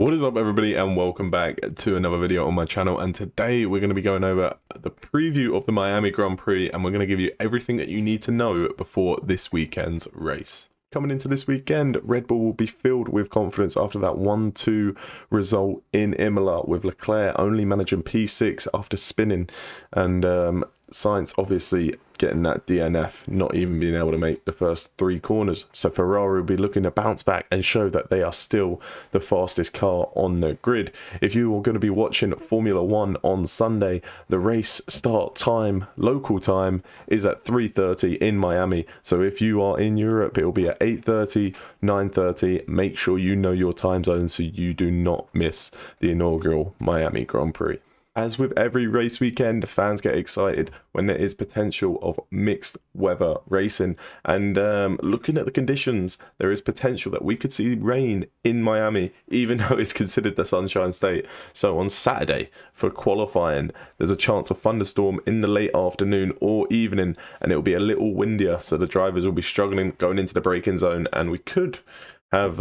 What is up, everybody, and welcome back to another video on my channel. And today we're going to be going over the preview of the Miami Grand Prix, and we're going to give you everything that you need to know before this weekend's race. Coming into this weekend, Red Bull will be filled with confidence after that 1-2 result in Imola, with Leclerc only managing P6 after spinning, and Sainz obviously getting that DNF, not even being able to make the first 3 corners. So Ferrari will be looking to bounce back and show that they are still the fastest car on the grid. If you are going to be watching Formula 1 on Sunday, the race start time, local time, is at 3:30 in Miami. So if you are in Europe, it will be at 8:30, 9:30. Make sure you know your time zone so you do not miss the inaugural Miami Grand Prix. As with every race weekend, fans get excited when there is potential of mixed weather racing. And looking at the conditions, there is potential that we could see rain in Miami, even though it's considered the Sunshine State. So on Saturday, for qualifying, there's a chance of thunderstorm in the late afternoon or evening, and it'll be a little windier. So the drivers will be struggling going into the braking zone, and we could have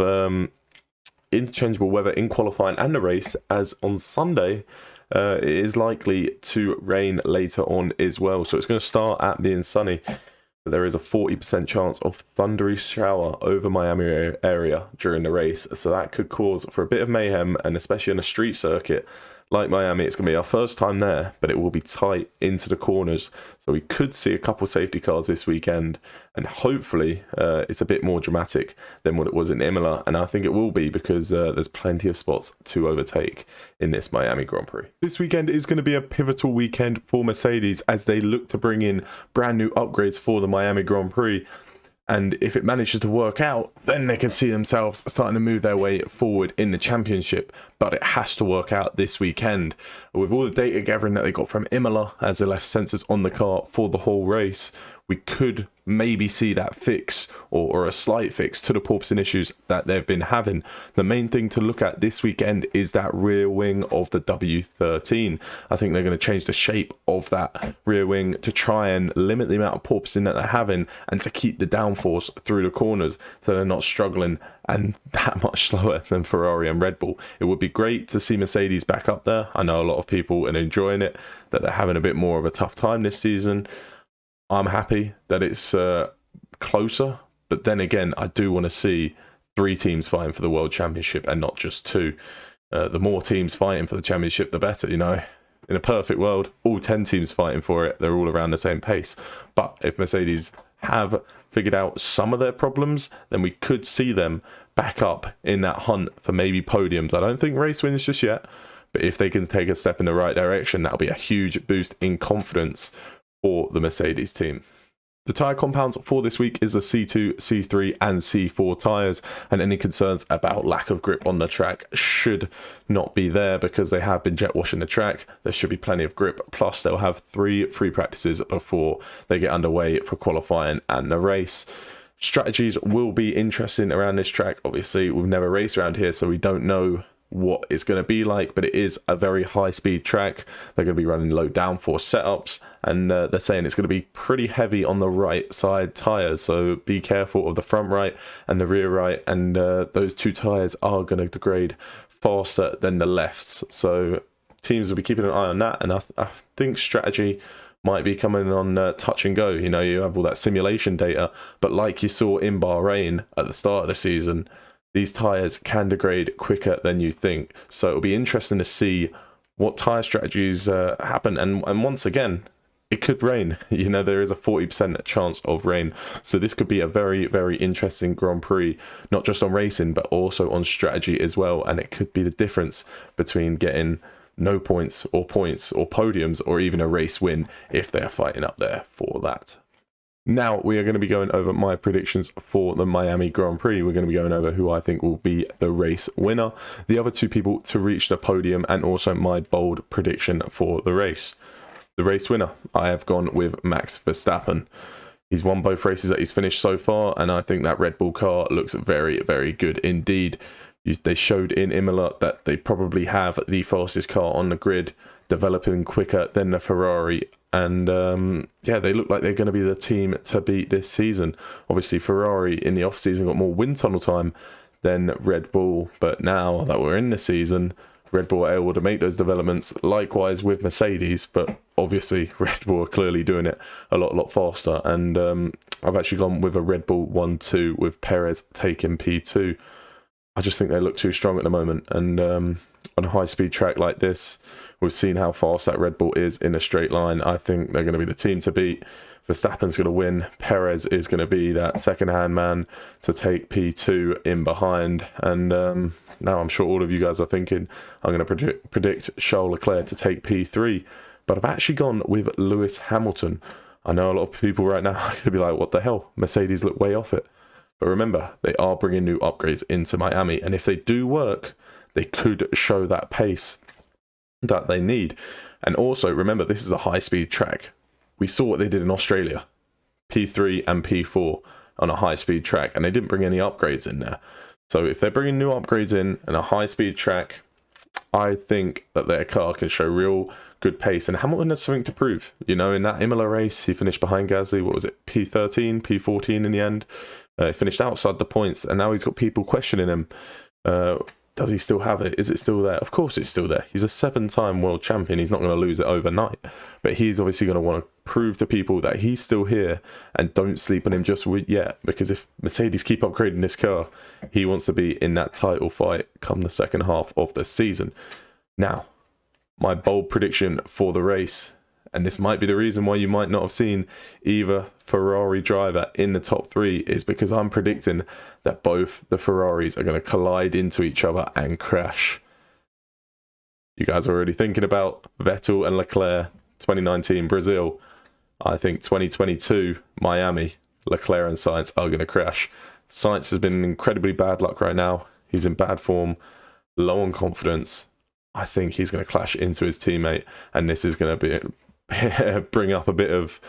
interchangeable weather in qualifying and the race, as on Sunday, it is likely to rain later on as well. So it's going to start at being sunny, but there is a 40% chance of thundery shower over Miami area during the race. So that could cause for a bit of mayhem, and especially on a street circuit like Miami, it's going to be our first time there, but it will be tight into the corners. So we could see a couple safety cars this weekend, and hopefully it's a bit more dramatic than what it was in Imola. And I think it will be, because there's plenty of spots to overtake in this Miami Grand Prix. This weekend is going to be a pivotal weekend for Mercedes as they look to bring in brand new upgrades for the Miami Grand Prix. And if it manages to work out, then they can see themselves starting to move their way forward in the championship. But it has to work out this weekend. With all the data gathering that they got from Imola, as they left sensors on the car for the whole race, we could maybe see that fix, or a slight fix to the porpoising issues that they've been having. The main thing to look at this weekend is that rear wing of the W13. I think they're going to change the shape of that rear wing to try and limit the amount of porpoising that they're having, and to keep the downforce through the corners so they're not struggling and that much slower than Ferrari and Red Bull. It would be great to see Mercedes back up there. I know a lot of people are enjoying it, that they're having a bit more of a tough time this season. I'm happy that it's closer, but then again, I do want to see 3 teams fighting for the World Championship and not just 2. The more teams fighting for the championship, the better, you know. In a perfect world, all 10 teams fighting for it, they're all around the same pace. But if Mercedes have figured out some of their problems, then we could see them back up in that hunt for maybe podiums. I don't think race wins just yet, but if they can take a step in the right direction, that'll be a huge boost in confidence for the Mercedes team. The tyre compounds for this week is the C2, C3 and C4 tyres, and any concerns about lack of grip on the track should not be there, because they have been jet washing the track. There should be plenty of grip, plus they'll have 3 free practices before they get underway for qualifying and the race. Strategies will be interesting around this track. Obviously, we've never raced around here, so we don't know what it's going to be like, but it is a very high speed track. They're going to be running low downforce setups, and they're saying it's going to be pretty heavy on the right side tires, so be careful of the front right and the rear right, and those 2 tires are going to degrade faster than the lefts, so teams will be keeping an eye on that. And I think strategy might be coming on touch and go. You know, you have all that simulation data, but like you saw in Bahrain at the start of the season, these tyres can degrade quicker than you think. So it'll be interesting to see what tyre strategies happen. And once again, it could rain. You know, there is a 40% chance of rain. So this could be a very, very interesting Grand Prix, not just on racing, but also on strategy as well. And it could be the difference between getting no points or podiums, or even a race win if they're fighting up there for that. Now we are going to be going over my predictions for the Miami Grand Prix. We're going to be going over who I think will be the race winner, the other 2 people to reach the podium, and also my bold prediction for the race. The race winner, I have gone with Max Verstappen. He's won both races that he's finished so far, and I think that Red Bull car looks very, very good indeed. They showed in Imola that they probably have the fastest car on the grid, developing quicker than the Ferrari. And yeah, they look like they're going to be the team to beat this season. Obviously, Ferrari in the off-season got more wind tunnel time than Red Bull. But now that we're in the season, Red Bull are able to make those developments, likewise with Mercedes, but obviously Red Bull are clearly doing it a lot faster. And I've actually gone with a Red Bull 1-2 with Perez taking P2. I just think they look too strong at the moment, and on a high-speed track like this, we've seen how fast that Red Bull is in a straight line. I think they're going to be the team to beat. Verstappen's going to win. Perez is going to be that second-hand man to take P2 in behind. And now I'm sure all of you guys are thinking I'm going to predict Charles Leclerc to take P3. But I've actually gone with Lewis Hamilton. I know a lot of people right now are going to be like, what the hell? Mercedes look way off it. But remember, they are bringing new upgrades into Miami. And if they do work, they could show that pace that they need. And also, remember, this is a high-speed track. We saw what they did in Australia, P3 and P4 on a high-speed track, and they didn't bring any upgrades in there. So if they're bringing new upgrades in a high-speed track, I think that their car can show real good pace. And Hamilton has something to prove. You know, in that Imola race, he finished behind Gasly. What was it, P13, P14 in the end? He finished outside the points, and now he's got people questioning him. Does he still have it? Is it still there? Of course it's still there. He's a 7-time world champion. He's not going to lose it overnight. But he's obviously going to want to prove to people that he's still here, and don't sleep on him just yet. Because if Mercedes keep upgrading this car, he wants to be in that title fight come the second half of the season. Now, my bold prediction for the race, and this might be the reason why you might not have seen either Ferrari driver in the top 3, is because I'm predicting that both the Ferraris are going to collide into each other and crash. You guys are already thinking about Vettel and Leclerc, 2019 Brazil. I think 2022 Miami, Leclerc and Sainz are going to crash. Sainz has been in incredibly bad luck right now. He's in bad form, low on confidence. I think he's going to clash into his teammate, and this is going to bring up a bit of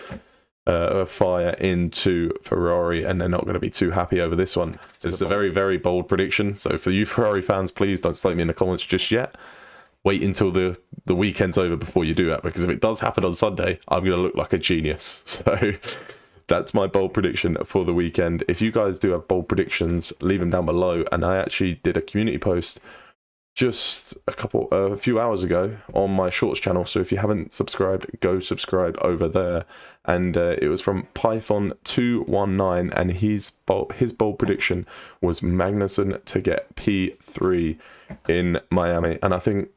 fire into Ferrari, and they're not going to be too happy over this one. So it's a very, very bold prediction. So for you Ferrari fans, please don't slate me in the comments just yet. Wait until the weekend's over before you do that, because if it does happen on Sunday, I'm going to look like a genius. So that's my bold prediction for the weekend. If you guys do have bold predictions, leave them down below. And I actually did a community post just a few hours ago on my shorts channel, so if you haven't subscribed, go subscribe over there. And it was from Python219, and his bold prediction was Magnussen to get P3 in Miami. And I think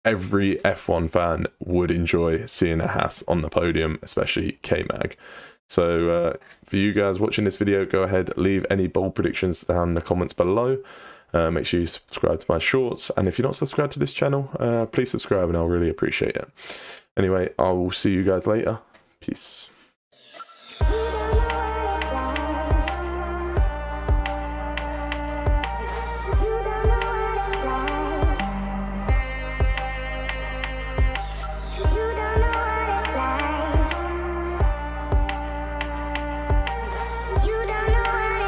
every F1 fan would enjoy seeing a Haas on the podium, especially K-Mag. So for you guys watching this video, go ahead, leave any bold predictions down in the comments below. Make sure you subscribe to my shorts, and if you're not subscribed to this channel, please subscribe and I'll really appreciate it. Anyway, I will see you guys later. Peace.